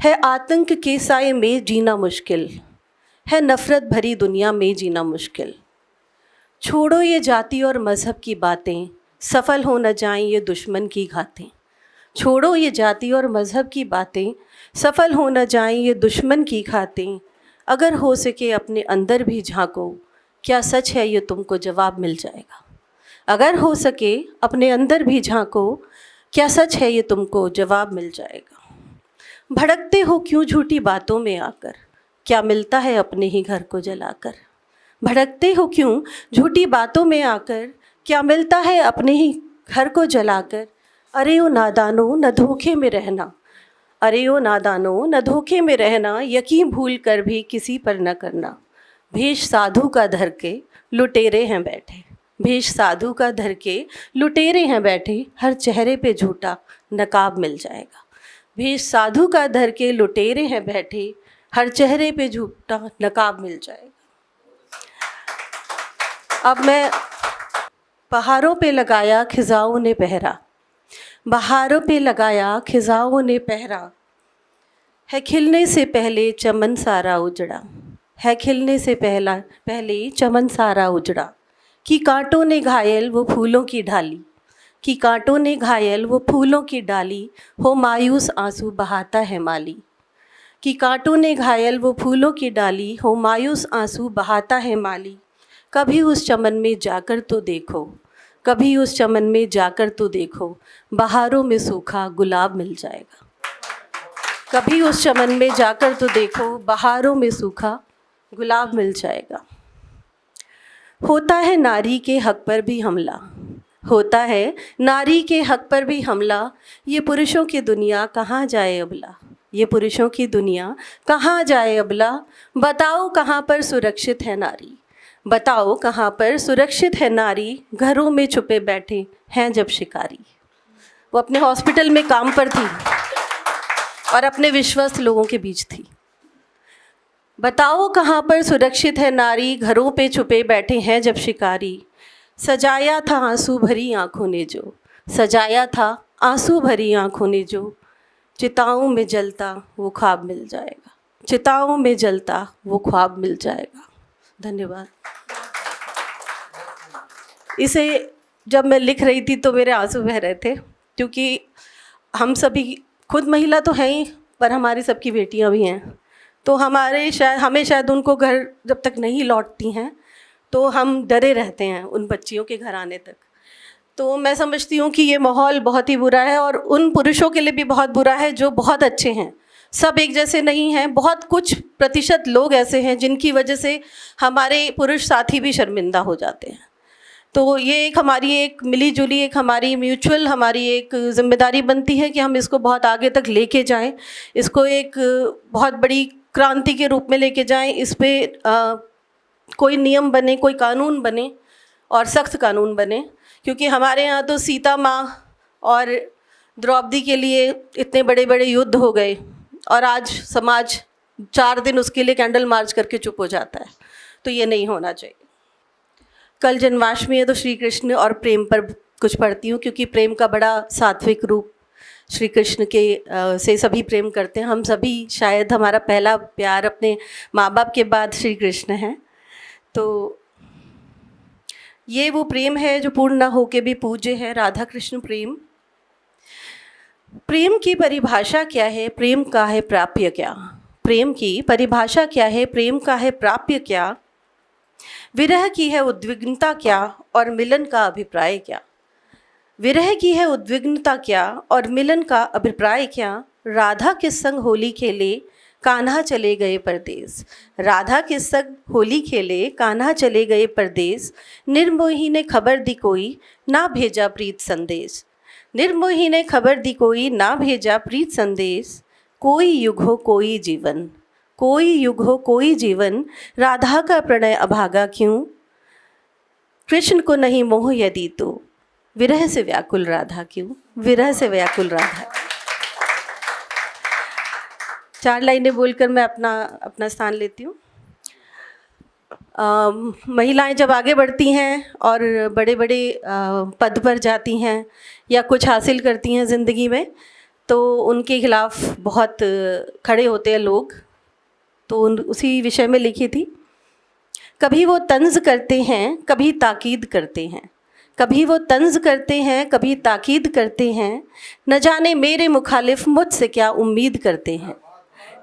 है आतंक के साए में जीना मुश्किल, है नफ़रत भरी दुनिया में जीना मुश्किल। छोड़ो ये जाति और मज़हब की बातें, सफल हो न जाएं ये दुश्मन की घातें। छोड़ो ये जाति और मज़हब की बातें, सफल हो न जाएं ये दुश्मन की घातें। अगर हो सके अपने अंदर भी झांको, क्या सच है ये तुमको जवाब मिल जाएगा। अगर हो सके अपने अंदर भी झांको, क्या सच है ये तुमको जवाब मिल जाएगा। भड़कते हो क्यों झूठी बातों में आकर, क्या मिलता है अपने ही घर को जलाकर। भड़कते हो क्यों झूठी बातों में आकर, क्या मिलता है अपने ही घर को जलाकर। अरे ओ नादानो न धोखे में रहना, अरे ओ नादानो न धोखे में रहना, यकीन भूल कर भी किसी पर न करना। भेष साधु का धर के लुटेरे हैं बैठे, भेष साधु का धर के लुटेरे हैं बैठे, हर चेहरे पे झूठा नकाब मिल जाएगा। भेष साधु का धर के लुटेरे हैं बैठे, हर चेहरे पे झूठा नकाब मिल जाएगा। अब मैं बहारों पे लगाया खिजाओं ने पहरा, बहारों पे लगाया खिजाओं ने पहरा, है खिलने से पहले चमन सारा उजड़ा, है खिलने से पहले चमन सारा उजड़ा। कि कांटों ने घायल वो फूलों की डाली, कि कांटों ने घायल वो फूलों की डाली, हो मायूस आंसू बहाता है माली। कि कांटों ने घायल वो फूलों की डाली, हो मायूस आंसू बहाता है माली। कभी उस चमन में जाकर तो देखो, कभी उस चमन में जाकर तो देखो, बहारों में सूखा गुलाब मिल जाएगा। कभी उस चमन में जाकर तो देखो, बहारों में सूखा गुलाब मिल जाएगा। होता है नारी के हक पर भी हमला, होता है नारी के हक पर भी हमला, ये पुरुषों की दुनिया कहाँ जाए अबला, ये पुरुषों की दुनिया कहाँ जाए अबला। बताओ कहाँ पर सुरक्षित है नारी, बताओ कहाँ पर सुरक्षित है नारी, घरों में छुपे बैठे हैं जब शिकारी। वो अपने हॉस्पिटल में काम पर थी और अपने विश्वस्त लोगों के बीच थी। बताओ कहाँ पर सुरक्षित है नारी, घरों पे छुपे बैठे हैं जब शिकारी। सजाया था आंसू भरी आँखों ने जो, सजाया था आंसू भरी आँखों ने जो, चिताओं में जलता वो ख्वाब मिल जाएगा, चिताओं में जलता वो ख्वाब मिल जाएगा। धन्यवाद। इसे जब मैं लिख रही थी तो मेरे आंसू बह रहे थे, क्योंकि हम सभी खुद महिला तो हैं ही, पर हमारी सबकी बेटियां भी हैं। तो हमें शायद उनको घर जब तक नहीं लौटती हैं तो हम डरे रहते हैं उन बच्चियों के घर आने तक। तो मैं समझती हूँ कि ये माहौल बहुत ही बुरा है और उन पुरुषों के लिए भी बहुत बुरा है जो बहुत अच्छे हैं। सब एक जैसे नहीं हैं, बहुत कुछ प्रतिशत लोग ऐसे हैं जिनकी वजह से हमारे पुरुष साथी भी शर्मिंदा हो जाते हैं। तो ये एक हमारी एक मिली जुली एक हमारी म्यूचुअल हमारी एक जिम्मेदारी बनती है कि हम इसको बहुत आगे तक लेके जाएं, इसको एक बहुत बड़ी क्रांति के रूप में लेके जाएं। इस पर कोई नियम बने, कोई कानून बने और सख्त कानून बने, क्योंकि हमारे यहाँ तो सीता माँ और द्रौपदी के लिए इतने बड़े बड़े युद्ध हो गए और आज समाज 4 दिन उसके लिए कैंडल मार्च करके चुप हो जाता है। तो ये नहीं होना चाहिए। कल जन्माष्टमी है तो श्री कृष्ण और प्रेम पर कुछ पढ़ती हूँ, क्योंकि प्रेम का बड़ा सात्विक रूप श्री कृष्ण के से सभी प्रेम करते हैं। हम सभी शायद हमारा पहला प्यार अपने माँ बाप के बाद श्री कृष्ण है। तो ये वो प्रेम है जो पूर्ण न होके भी पूज्य है, राधा कृष्ण प्रेम। प्रेम की परिभाषा क्या है, प्रेम का है प्राप्य क्या। प्रेम की परिभाषा क्या है, प्रेम का है प्राप्य क्या। विरह की है उद्विग्नता क्या और मिलन का अभिप्राय क्या। विरह की है उद्विग्नता क्या और मिलन का अभिप्राय क्या। राधा किस संग होली खेले कान्हा चले गए परदेस। राधा किस संग होली खेले कान्हा चले गए परदेस। निर्मोही ने खबर दी कोई ना भेजा प्रीत संदेश। निर्मोही ने खबर दी कोई ना भेजा प्रीत संदेश। कोई युग हो कोई जीवन, कोई युग हो कोई जीवन, राधा का प्रणय अभागा क्यों। कृष्ण को नहीं मोह यदि तो विरह से व्याकुल राधा क्यों, विरह से व्याकुल राधा। 4 लाइनें बोलकर मैं अपना स्थान लेती हूँ। महिलाएं जब आगे बढ़ती हैं और बड़े बड़े पद पर जाती हैं या कुछ हासिल करती हैं ज़िंदगी में, तो उनके खिलाफ बहुत खड़े होते हैं लोग, तो उसी विषय में लिखी थी। कभी वो तंज करते हैं, कभी ताकीद करते हैं, कभी वो तंज करते हैं, कभी ताकीद करते हैं, न जाने मेरे मुखालिफ मुझसे क्या उम्मीद करते हैं,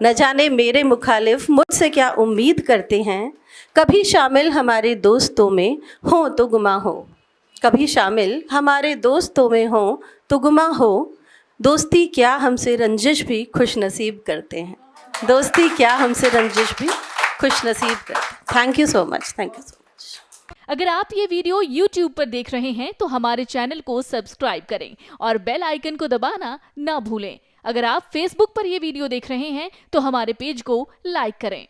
न जाने मेरे मुखालिफ मुझसे क्या उम्मीद करते हैं। कभी शामिल हमारे दोस्तों में हो तो गुमा हो, कभी शामिल हमारे दोस्तों में हो तो गुमा हो। दोस्ती क्या हमसे रंजिश भी खुश नसीब करते हैं, दोस्ती क्या हमसे रंजिश भी खुश नसीब करते हैं। Thank you so much, thank you so much. अगर आप ये वीडियो YouTube पर देख रहे हैं तो हमारे चैनल को सब्सक्राइब करें और बेल आइकन को दबाना ना भूलें। अगर आप Facebook पर ये वीडियो देख रहे हैं तो हमारे पेज को लाइक करें।